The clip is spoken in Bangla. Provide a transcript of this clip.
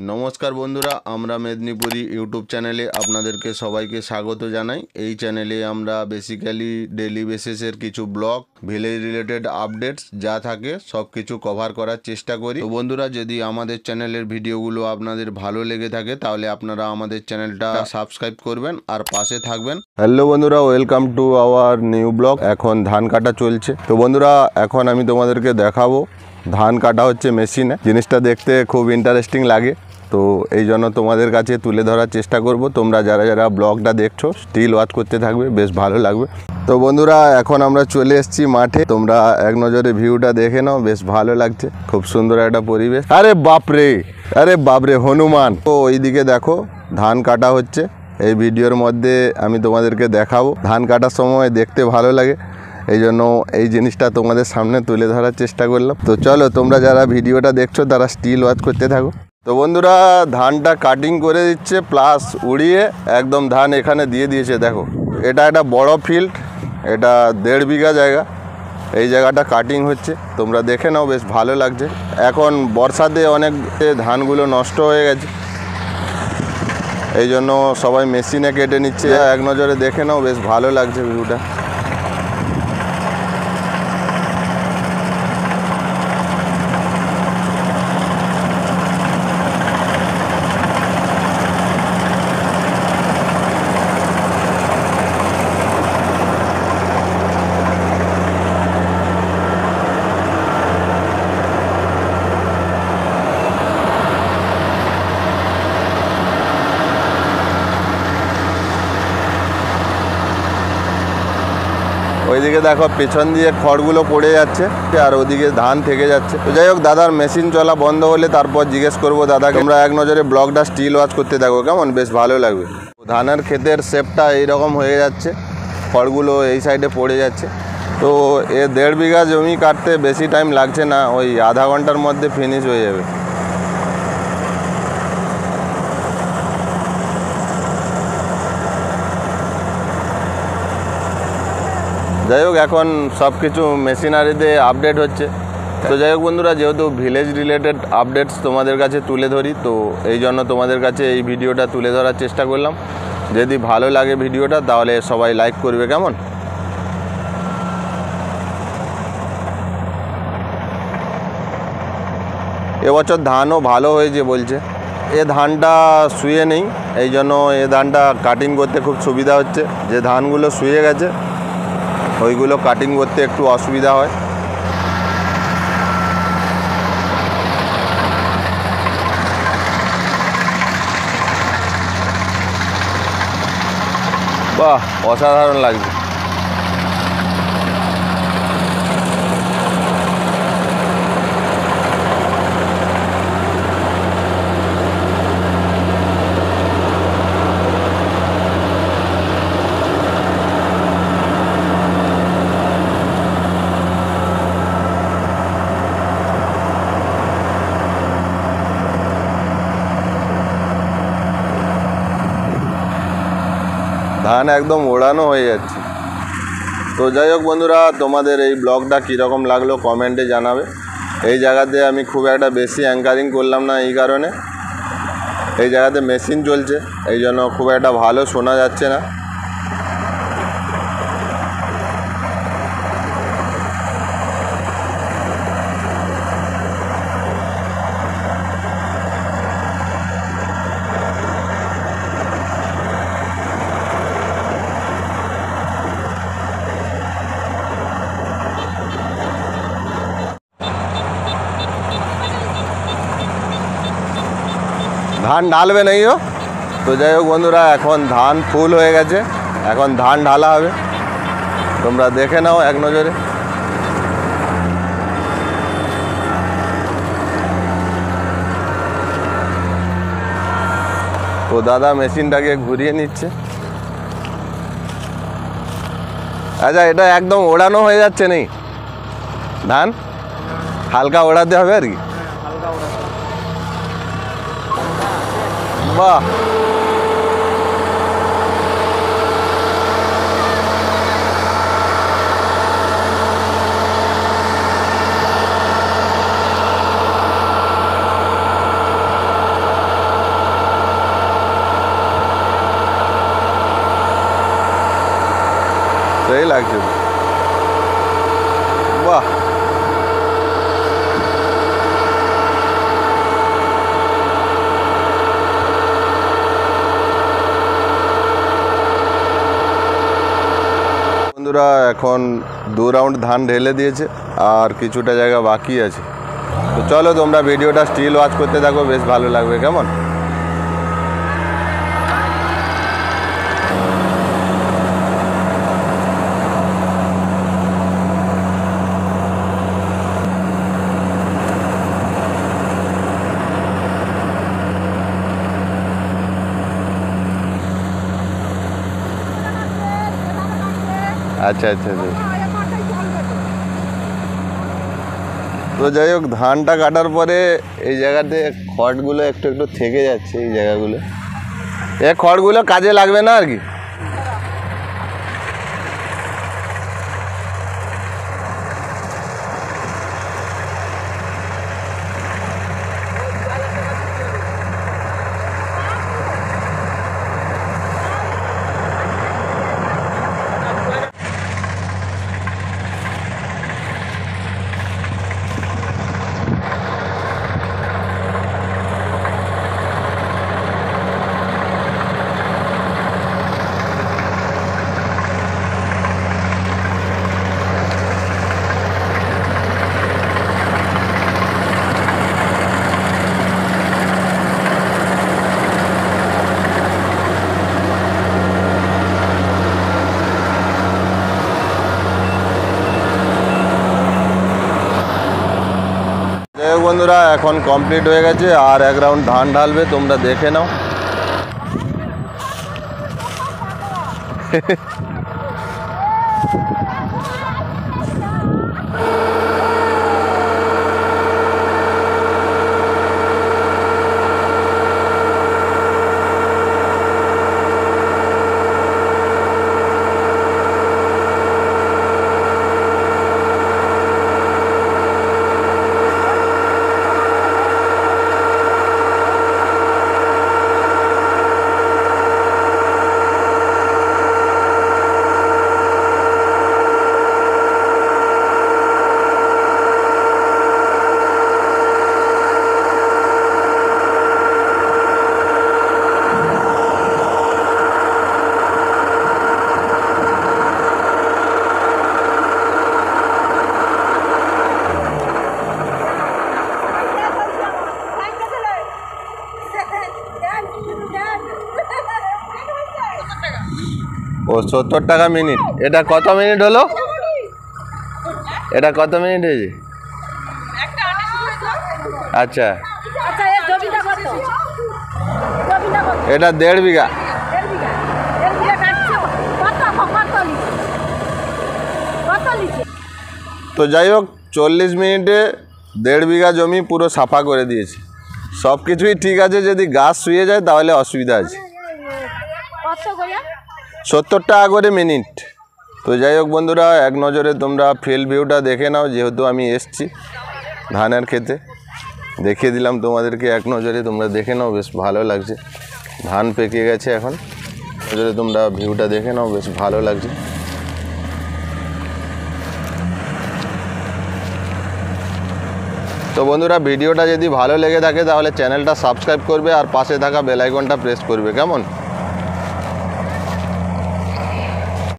নমস্কার বন্ধুরা, আমরা মেদিনীপুরি ইউটিউব চ্যানেলে আপনাদেরকে সবাইকে স্বাগত জানাই। এই চ্যানেলে আমরা বেসিক্যালি ডেলি বেসিসের কিছু ব্লগ, ভিলেজ রিলেটেড আপডেটস যা থাকে সব কিছু কভার করার চেষ্টা করি। তো বন্ধুরা, যদি আমাদের চ্যানেলের ভিডিওগুলো আপনাদের ভালো লেগে থাকে তাহলে আপনারা আমাদের চ্যানেলটা সাবস্ক্রাইব করবেন আর পাশে থাকবেন। হ্যালো বন্ধুরা, welcome to our new blog. এখন ধান কাটা চলছে। তো বন্ধুরা, এখন আমি তোমাদেরকে দেখাবো ধান কাটা হচ্ছে মেশিনে। জিনিসটা দেখতে খুব ইন্টারেস্টিং লাগে, তো এই জন্য তোমাদের কাছে তুলে ধরার চেষ্টা করব। তোমরা যারা যারা ব্লগটা দেখছো স্টিল ওয়াচ করতে থাকবে, বেশ ভালো লাগবে। তো বন্ধুরা, এখন আমরা চলে এসেছি মাঠে। তোমরা এক নজরে ভিউটা দেখে নাও, বেশ ভালো লাগছে, খুব সুন্দর একটা পরিবেশ। আরে বাপরে হনুমান। তো ওইদিকে দেখো ধান কাটা হচ্ছে। এই ভিডিওর মধ্যে আমি তোমাদেরকে দেখাবো। ধান কাটার সময় দেখতে ভালো লাগে, এই জন্য এই জিনিসটা তোমাদের সামনে তুলে ধরার চেষ্টা করলাম। তো চলো, তোমরা যারা ভিডিওটা দেখছো তারা স্টিল ওয়াচ করতে থাকো। তো বন্ধুরা, ধানটা কাটিং করে দিচ্ছে, প্লাস উড়িয়ে একদম ধান এখানে দিয়ে দিয়েছে। দেখো, এটা একটা বড় ফিল্ড, এটা 1.5 বিঘা জায়গা। এই জায়গাটা কাটিং হচ্ছে, তোমরা দেখে নাও, বেশ ভালো লাগছে। এখন বর্ষাতে অনেক ধানগুলো নষ্ট হয়ে গেছে, এই জন্য সবাই মেশিনে কেটে নিচ্ছে। এক নজরে দেখে নাও, বেশ ভালো লাগছে ভিউটা। ওইদিকে দেখো পেছন দিয়ে খড়গুলো পড়ে যাচ্ছে আর ওদিকে ধান থেকে যাচ্ছে। তো যাই হোক, দাদার মেশিন চলা বন্ধ হলে তারপর জিজ্ঞেস করবো দাদাকে। তোমরা এক নজরে ব্লগটা স্টিল ওয়াচ করতে থাকো, কেমন? বেশ ভালো লাগবে। ধানের ক্ষেতের শেপটা এইরকম হয়ে যাচ্ছে, খড়গুলো এই সাইডে পড়ে যাচ্ছে। তো 1.5 বিঘা জমি কাটতে বেশি টাইম লাগছে না, ওই আধা ঘন্টার মধ্যে ফিনিশ হয়ে যাবে। যাই হোক, এখন সব কিছু মেশিনারিতে আপডেট হচ্ছে। তো যাই হোক বন্ধুরা, যেহেতু ভিলেজ রিলেটেড আপডেটস তোমাদের কাছে তুলে ধরি, তো এই জন্য তোমাদের কাছে এই ভিডিওটা তুলে ধরার চেষ্টা করলাম। যদি ভালো লাগে ভিডিওটা তাহলে সবাই লাইক করবে, কেমন? এবছর ধানও ভালো হয়েছে বলছে। এ ধানটা শুয়ে নেই, এই জন্য এ ধানটা কাটিং করতে খুব সুবিধা হচ্ছে। যে ধানগুলো শুয়ে গেছে ওইগুলো কাটিং করতে একটু অসুবিধা হয়। বাহ, অসাধারণ লাগছে। ধান একদম ওড়ানো হয়ে যাচ্ছে। তো যাই হোক বন্ধুরা, তোমাদের এই ব্লগটা কীরকম লাগলো কমেন্টে জানাবে। এই জায়গাতে আমি খুব একটা বেশি অ্যাঙ্কারিং করলাম না, এই কারণে এই জায়গাতে মেশিন চলছে, এই জন্য খুব একটা ভালো শোনা যাচ্ছে না। ধান ঢালবে নাই ও। তো যাই হোক বন্ধুরা, এখন ধান ফুল হয়ে গেছে, এখন ধান ঢালা হবে। তোমরা দেখে নাও এক নজরে। ও দাদা মেশিনটাকে ঘুরিয়ে নিচ্ছে। আচ্ছা, এটা একদম ওড়ানো হয়ে যাচ্ছে নেই ধান, হালকা ওড়াতে হবে আর কি। বাহ, লাগছে। বাহ, বন্ধুরা এখন 2 রাউন্ড ধান ঢেলে দিয়েছে আর কিছুটা জায়গা বাকি আছে। তো চলো তোমরা ভিডিওটা স্টিল ওয়াচ করতে থাকো, বেশ ভালো লাগবে। কেমন? আচ্ছা আচ্ছা আচ্ছা। তো যাই হোক, ধানটা কাটার পরে এই জায়গাতে খড়গুলো একটু একটু থেকে যাচ্ছে, এই জায়গাগুলো, এই খড়গুলো কাজে লাগবে না আর কি। বন্ধুরা এখন কমপ্লিট হয়ে গেছে, আর 1 রাউন্ড ধান ঢালবে, তোমরা দেখে নাও। ও 70 টাকা মিনিট। এটা কত মিনিট হলো? এটা কত মিনিট হয়েছে? আচ্ছা, এটা 1.5 বিঘা। তো যাই হোক, 40 মিনিটে 1.5 বিঘা জমি পুরো সাফা করে দিয়েছে। সব কিছুই ঠিক আছে, যদি গাছ শুয়ে যায় তাহলে অসুবিধা আছে। 70 টাকা করে মিনিট। তো যাই হোক বন্ধুরা, এক নজরে তোমরা ফিল্ড ভিউটা দেখে নাও, যেহেতু আমি এসছি ধানের খেতে, দেখিয়ে দিলাম তোমাদেরকে এক নজরে, তোমরা দেখে নাও, বেশ ভালো লাগছে। ধান পেকে গেছে, এখন নজরে তোমরা ভিউটা দেখে নাও, বেশ ভালো লাগছে। তো বন্ধুরা, ভিডিওটা যদি ভালো লেগে থাকে তাহলে চ্যানেলটা সাবস্ক্রাইব করবে আর পাশে থাকা বেল আইকনটা প্রেস করবে। কেমন?